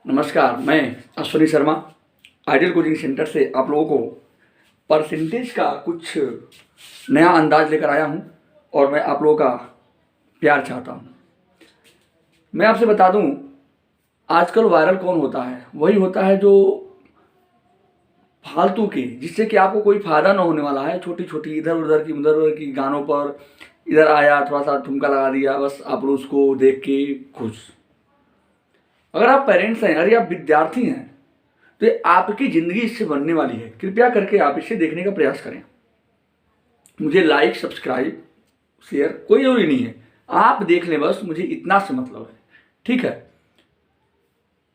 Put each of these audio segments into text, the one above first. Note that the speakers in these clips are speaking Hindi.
नमस्कार, मैं Ashwini Sharma ideal coaching centre से आप लोगों को परसेंटेज का कुछ नया अंदाज लेकर आया हूं और मैं आप लोगों का प्यार चाहता हूं। मैं आपसे बता दूं, आजकल वायरल कौन होता है? वही होता है जो फालतू की, जिससे कि आपको कोई फ़ायदा ना होने वाला है। छोटी छोटी इधर उधर की गानों पर इधर आया, थोड़ा सा ठुमका लगा दिया, बस आप लोग उसको देख के खुश। अगर आप पेरेंट्स हैं, अरे आप विद्यार्थी हैं, तो ये आपकी ज़िंदगी इससे बनने वाली है। कृपया करके आप इसे देखने का प्रयास करें। मुझे लाइक, सब्सक्राइब, शेयर कोई ज़रूरी नहीं है, आप देख लें बस, मुझे इतना से मतलब है, ठीक है।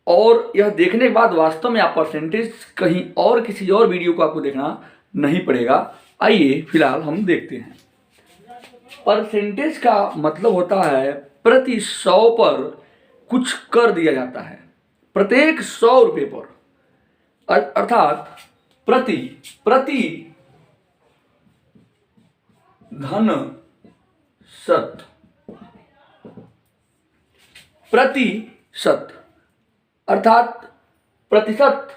और यह देखने के बाद वास्तव में आप परसेंटेज कहीं और किसी और वीडियो को आपको देखना नहीं पड़ेगा। आइए फिलहाल हम देखते हैं। परसेंटेज का मतलब होता है प्रति 100 पर कुछ कर दिया जाता है। प्रत्येक 100 रुपये पर, अर्थात प्रति प्रति धन शत, प्रतिशत अर्थात प्रतिशत।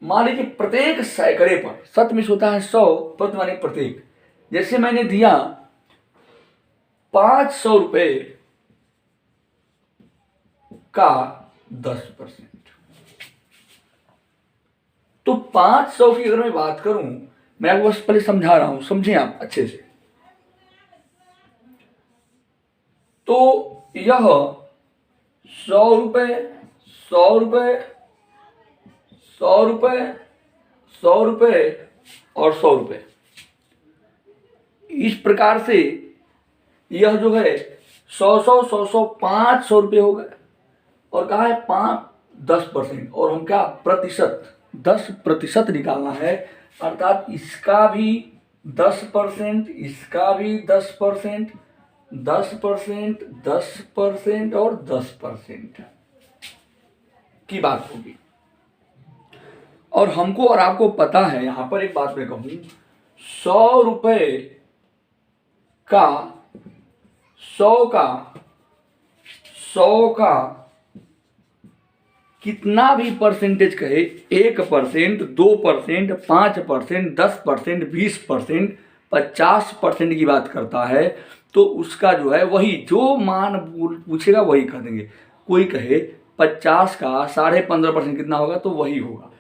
मान लीजिए प्रत्येक सैकड़े पर, शत में होता है 100, प्रति माने प्रत्येक। जैसे मैंने दिया 500 रुपये का 10%, तो 500 की अगर मैं बात करूं, मैं आपको बस पहले समझा रहा हूं, समझें आप अच्छे से। तो यह 100 रुपये, 100 रुपये, 100 रुपये, 100 रुपये और 100 रुपये, इस प्रकार से यह जो है 100 500 रुपये हो गए। और कहा है 10%, और हम क्या प्रतिशत 10% निकालना है, अर्थात इसका भी 10%, इसका भी 10%, 10%, 10% और 10% की बात होगी। और हमको और आपको पता है, यहां पर एक बात मैं कहूं, 100 रुपये का 100 का कितना भी परसेंटेज कहे, 1%, 2%, 5%, 10%, 20%, 50% की बात करता है, तो उसका जो है वही जो मान पूछेगा वही कर देंगे। कोई कहे 50 का 15.5% कितना होगा, तो वही होगा।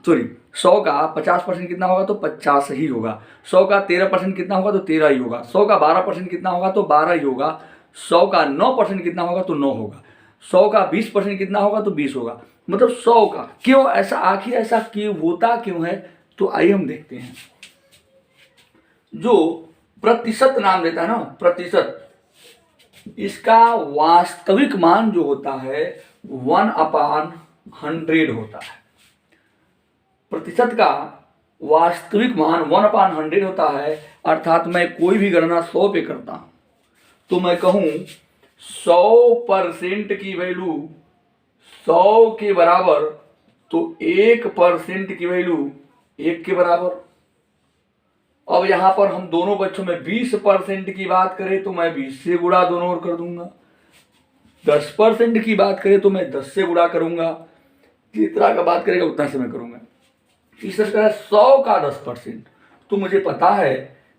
सॉरी, 100 का 50% कितना होगा, तो 50 ही होगा। 100 का 13% कितना होगा, तो 13 ही होगा। 100 का 12% कितना होगा, तो 12 ही होगा। 100 का 9% कितना होगा, तो 9 होगा। 100 का 20% कितना होगा, तो 20 होगा। मतलब 100 का क्यों ऐसा, आखिर ऐसा क्यों होता क्यों है, तो आइए हम देखते हैं। जो प्रतिशत नाम देता है ना, प्रतिशत, इसका वास्तविक मान जो होता है 1/100 होता है। प्रतिशत का वास्तविक मान 1/100 होता है। अर्थात मैं कोई भी गणना 100 पे करता हूं, तो मैं कहूं 100% की वैल्यू 100 के बराबर, तो 1% की वैल्यू 1 के बराबर। अब यहां पर हम दोनों बच्चों में 20% की बात करें, तो मैं 20 से गुणा दोनों ओर कर दूंगा। 10% की बात करें तो मैं 10 से गुणा करूंगा। जितना का बात करेगा उतना से मैं करूंगा। इस तरह 100 का 10%, तो मुझे पता है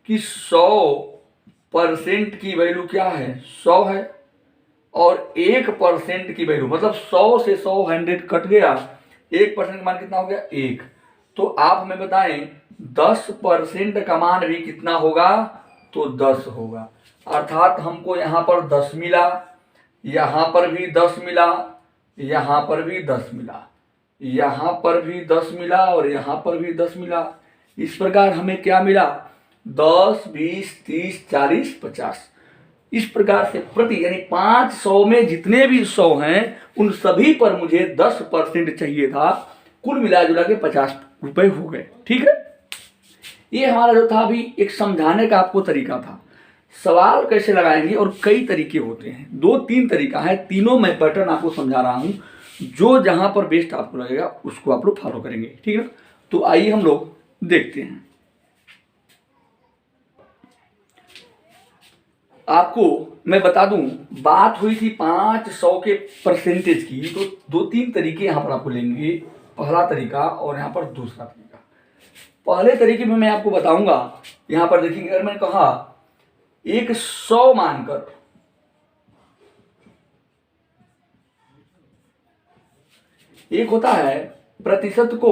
कि 100% की वैल्यू क्या है, 100 है। और 1% की वैल्यू मतलब 100 से 100 कट गया, 1% का मान कितना हो गया, 1। तो आप हमें बताएं 10% का मान भी कितना होगा, तो 10 होगा। अर्थात हमको यहाँ पर 10 मिला, यहाँ पर भी 10 मिला, यहाँ पर भी 10 मिला, यहाँ पर भी 10 मिला और यहाँ पर भी 10 मिला। इस प्रकार हमें क्या मिला, 10, 20, 30, 40, 50। इस प्रकार से प्रति यानी 500 में जितने भी 100 हैं उन सभी पर मुझे 10% चाहिए था। कुल मिला जुला के 50 रुपये हो गए। ठीक है, ये हमारा जो था अभी एक समझाने का आपको तरीका था। सवाल कैसे लगाएंगे, और कई तरीके होते हैं, 2-3 तरीका है, तीनों मैं पैटर्न आपको समझा रहा हूं। जो जहां पर बेस्ट आपको लगेगा उसको आप लोग फॉलो करेंगे। ठीक है, तो आइए हम लोग देखते हैं। आपको मैं बता दूं, बात हुई थी 500 के परसेंटेज की, तो 2-3 तरीके यहाँ पर आपको लेंगे, पहला तरीका और यहाँ पर दूसरा तरीका। पहले तरीके में मैं आपको बताऊंगा, यहाँ पर देखेंगे, अगर मैंने कहा एक 100 मानकर एक होता है प्रतिशत को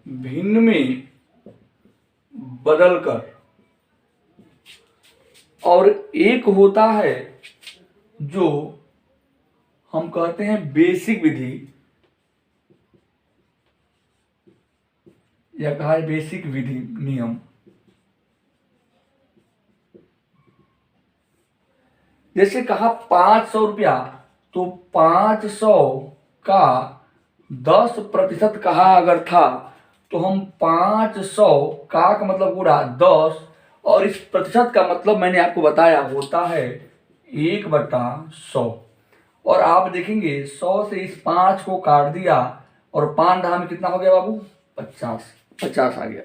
भिन्न में बदलकर, और एक होता है जो हम कहते हैं बेसिक विधि, या कहा है बेसिक विधि नियम। जैसे कहा 500 रुपया, तो 500 का 10% कहा अगर था, तो हम 500 का मतलब पूरा 10, और इस प्रतिशत का मतलब मैंने आपको बताया होता है 1/100। और आप देखेंगे 100 से इस 5 को काट दिया, और 5 दहा में कितना हो गया बाबू? 50 आ गया।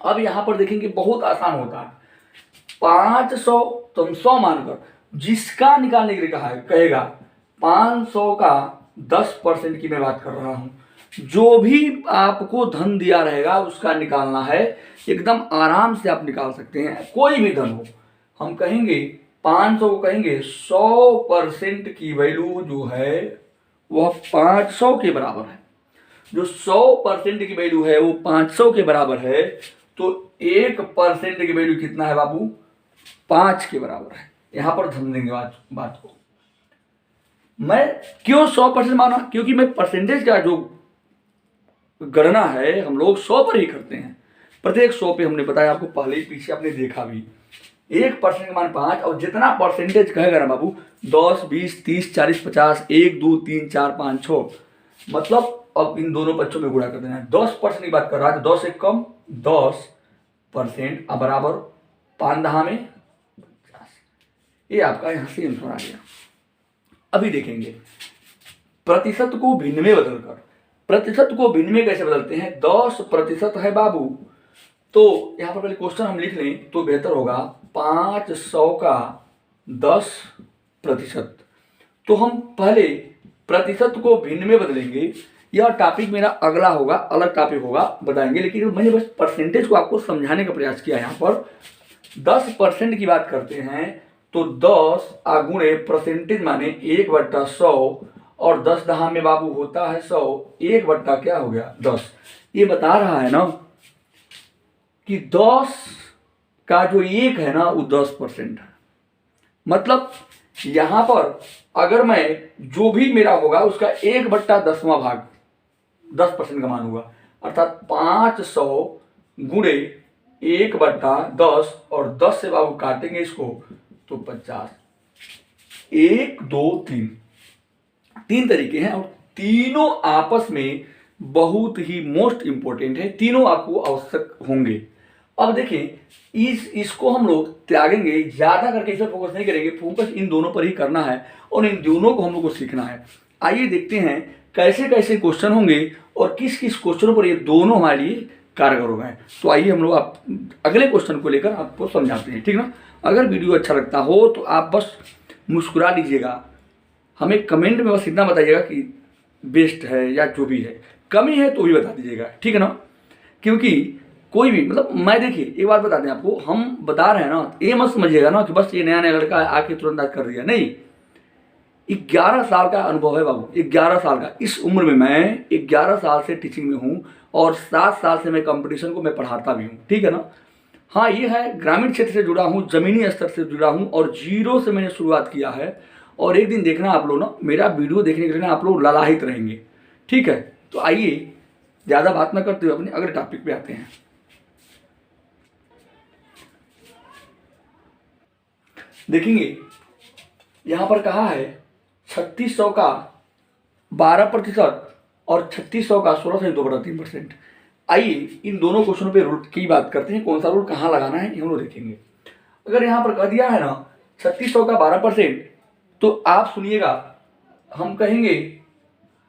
अब यहां पर देखेंगे बहुत आसान होता है, 500 तो हम 100 मानकर, जिसका निकालने के लिए कहा है, कहेगा 500 का 10% की मैं बात कर रहा हूं, जो भी आपको धन दिया रहेगा उसका निकालना है। एकदम आराम से आप निकाल सकते हैं, कोई भी धन हो। हम कहेंगे 500 को कहेंगे 100% की वैल्यू जो है वह 500 के बराबर है। जो 100% की वैल्यू है वो 500 के बराबर है, तो 1% की वैल्यू कितना है बाबू? 5 के बराबर है। यहां पर ध्यान देंगे बात को। मैं क्यों 100% माना? क्योंकि मैं परसेंटेज का जो गणना है हम लोग 100 पर ही करते हैं। प्रत्येक 100 पे हमने बताया आपको, पहले ही पीछे आपने देखा भी। 1% का मान 5, और जितना परसेंटेज कहेगा ना बाबू, 10, 20, 30, 40, 50, 1, 2, 3, 4, 5, 6, मतलब अब इन दोनों बच्चों में गुणा कर देना है। 10% की बात कर रहा है, 10 से कम 10% अब बराबर 5 दहा में 50। ये आपका यहां से आंसर आ गया। अभी देखेंगे प्रतिशत को भिन्न में बदलकर। प्रतिशत को भिन्न में कैसे बदलते हैं? 10% है बाबू, तो यहां पर पहले क्वेश्चन हम लिख लें तो बेहतर होगा। 500 का 10%, तो हम पहले प्रतिशत को भिन्न में बदलेंगे। यह टॉपिक मेरा अगला होगा, अलग टॉपिक होगा, बताएंगे, लेकिन मैंने बस परसेंटेज को आपको समझाने का प्रयास किया। यहाँ पर 10% की बात करते हैं, तो 10 गुणे परसेंटेज माने 1/100, और 10 दहा में बाबू होता है 100, 1 क्या हो गया? 10। ये बता रहा है ना कि 10 का जो 1 है ना वो 10% है। मतलब यहां पर अगर मैं जो भी मेरा होगा उसका 1/10वां भाग 10% का मान होगा, अर्थात 500 गुणे 1/10, और 10 से बाबू काटेंगे इसको तो 50। 1, 2, 3 तरीके हैं, और तीनों आपस में बहुत ही मोस्ट इंपॉर्टेंट है, तीनों आपको आवश्यक होंगे। अब देखिए इसको हम लोग त्यागेंगे, ज्यादा करके इस पर फोकस नहीं करेंगे, फोकस इन दोनों पर ही करना है, और इन दोनों को हम लोग को सीखना है। आइए देखते हैं कैसे कैसे क्वेश्चन होंगे, और किस किस क्वेश्चनों पर ये दोनों हमारे लिए कारगर हो गए। तो आइए हम लोग आप अगले क्वेश्चन को लेकर आपको समझाते हैं, ठीक ना। अगर वीडियो अच्छा लगता हो तो आप बस मुस्कुरा लीजिएगा, हमें कमेंट में बस इतना बताइएगा कि बेस्ट है या जो भी है, कमी है तो भी बता दीजिएगा, ठीक है ना। क्योंकि कोई भी मतलब, मैं देखिए एक बात बता दें आपको, हम बता रहे हैं ना, ये मत समझिएगा ना कि बस ये नया नया लड़का आके तुरंत आज कर दिया, नहीं। 11 साल का अनुभव है बाबू, 11 साल का। इस उम्र में मैं 11 साल से टीचिंग में हूँ, और 7 साल से मैं कंपटीशन को मैं पढ़ाता भी हूँ, ठीक है ना। हाँ, ये है ग्रामीण क्षेत्र से जुड़ा हूँ, जमीनी स्तर से जुड़ा हूँ, और जीरो से मैंने शुरुआत किया है। और एक दिन देखना आप लोग ना, मेरा वीडियो देखने के लिए ना आप लोग लालायित रहेंगे, ठीक है। तो आइए ज़्यादा बात ना करते हुए अपने अगले टॉपिक पे आते हैं। देखेंगे यहाँ पर कहा है 3600 का 12% और 3600 का 16.2%। आइए इन दोनों क्वेश्चनों पे रूल की बात करते हैं, कौन सा रूल कहाँ लगाना है हम लोग देखेंगे। अगर यहाँ पर कह दिया है ना 3600 का 12%, तो आप सुनिएगा, हम कहेंगे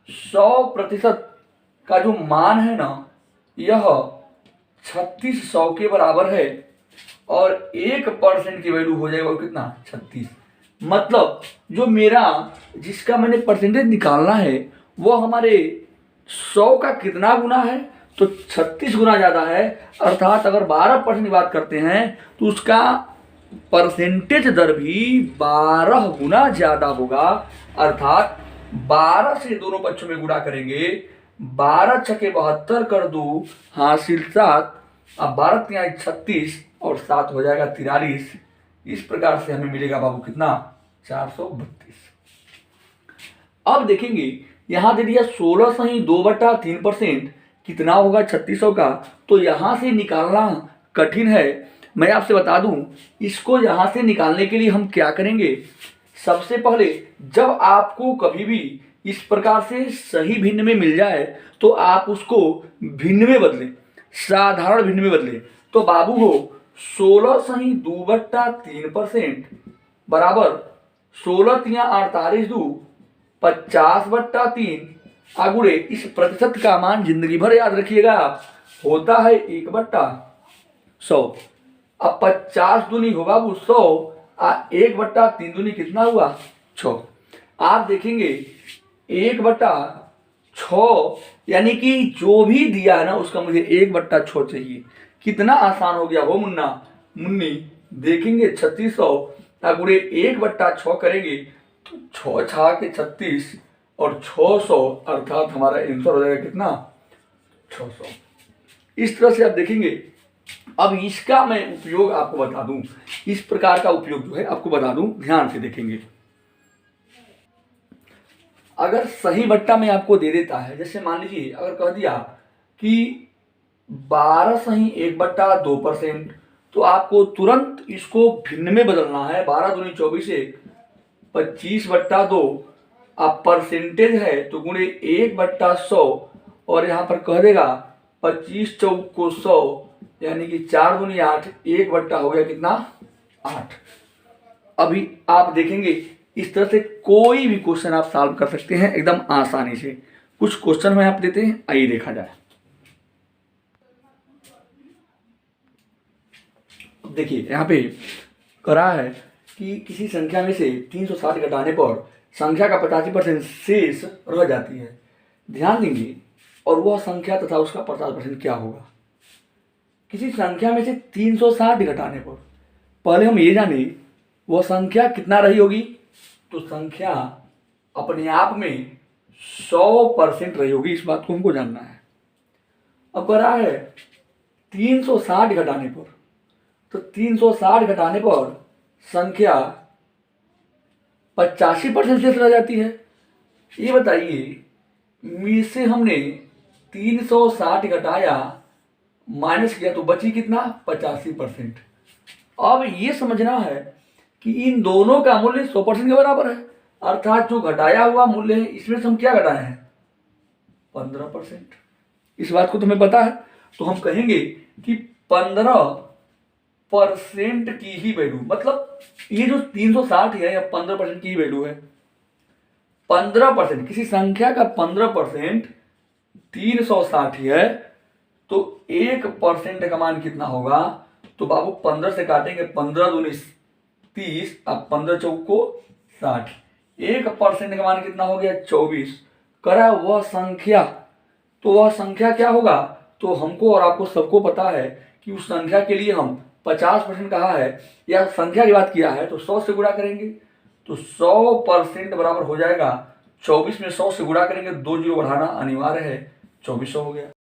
100% का जो मान है ना, यह 3600 के बराबर है, और 1% की वैल्यू हो जाएगा वो कितना 36। मतलब जो मेरा जिसका मैंने परसेंटेज निकालना है वो हमारे 100 का कितना गुना है, तो 36 गुना ज़्यादा है। अर्थात अगर 12% की बात करते हैं तो उसका परसेंटेज दर भी 12 गुना ज़्यादा होगा। अर्थात 12 से दोनों पक्षों में गुणा करेंगे, 12 छके 72 कर दो हासिल 7। अब 12 तिहाई 36 और 7 हो जाएगा 43। इस प्रकार से हमें मिलेगा बाबू कितना 432। अब देखेंगे यहां दे दिया 16 सही 2/3% कितना होगा 3600 का, तो यहां से निकालना कठिन है। मैं आपसे बता दूं इसको यहां से निकालने के लिए हम क्या करेंगे। सबसे पहले जब आपको कभी भी इस प्रकार से सही भिन्न में मिल जाए तो आप उसको भिन्न में बदलें, साधारण भिन्न में बदलें। तो बाबू हो 16 सही 2/3% बराबर 16 तिया 48 दू 50/3 आगुड़े इस प्रतिशत का मान जिंदगी भर याद रखिएगा आप, होता है 1/100। अब 50 दूनी हो बाबू 100 1/3 दूनी कितना हुआ 6। आप देखेंगे 1/6 यानी कि जो भी दिया है ना उसका मुझे 1/6 चाहिए। कितना आसान हो गया हो मुन्ना मुन्नी। देखेंगे 3600 गुणे 1/6 करेंगे तो 6 छा के 36 और 600 अर्थात हमारा आंसर हो जाएगा कितना 600। इस तरह से आप देखेंगे। अब इसका मैं उपयोग आपको बता दूं, इस प्रकार का उपयोग जो है आपको बता दूं, ध्यान से देखेंगे। अगर सही बट्टा में आपको दे देता है, जैसे मान लीजिए अगर कह दिया कि 12 सही 1/2%, तो आपको तुरंत इसको भिन्न में बदलना है। 12 दूनी 24 25/2 आप परसेंटेज है तो गुणे 1/100 और यहाँ पर कह देगा 25 चौक को 100 यानी कि 4 दूनी 8 1/, हो गया कितना 8। अभी आप देखेंगे इस तरह से कोई भी क्वेश्चन आप सॉल्व कर सकते हैं एकदम आसानी से। कुछ क्वेश्चन में आप देते हैं, आइए देखा जाए। देखिए यहाँ पे करा है कि किसी संख्या में से 360 घटाने पर संख्या का 85% शेष रह जाती है। ध्यान देंगे और वह संख्या तथा उसका 50% क्या होगा। किसी संख्या में से 360 घटाने पर पहले हम ये जाने वह संख्या कितना रही होगी, तो संख्या अपने आप में 100% रही होगी। इस बात को हमको जानना है। अब कह रहा है 360 घटाने पर, तो 360 घटाने पर संख्या 85% शेष रह जाती है। ये बताइए में से हमने 360 घटाया माइनस किया तो बची कितना 85%। अब ये समझना है कि इन दोनों का मूल्य 100% के बराबर है। अर्थात जो घटाया हुआ मूल्य है इसमें से हम क्या घटाए हैं 15%। इस बात को तुम्हें पता है, तो हम कहेंगे कि 15% की ही वैल्यू, मतलब ये जो 360 है या 15% की ही वैल्यू है। 15% किसी संख्या का 15% 360 है तो 1% का मान कितना होगा, तो बाबू 15 से काटेंगे 15 दूनी 30 अब 15 चौक को 60। 1% का मान कितना हो गया 24। करा वह संख्या, तो वह संख्या क्या होगा, तो हमको और आपको सबको पता है कि उस संख्या के लिए हम 50% कहा है या संख्या की बात किया है तो 100 से गुणा करेंगे तो 100% बराबर हो जाएगा 24 में 100 से गुणा करेंगे 2 जीरो बढ़ाना अनिवार्य है 2400 हो गया।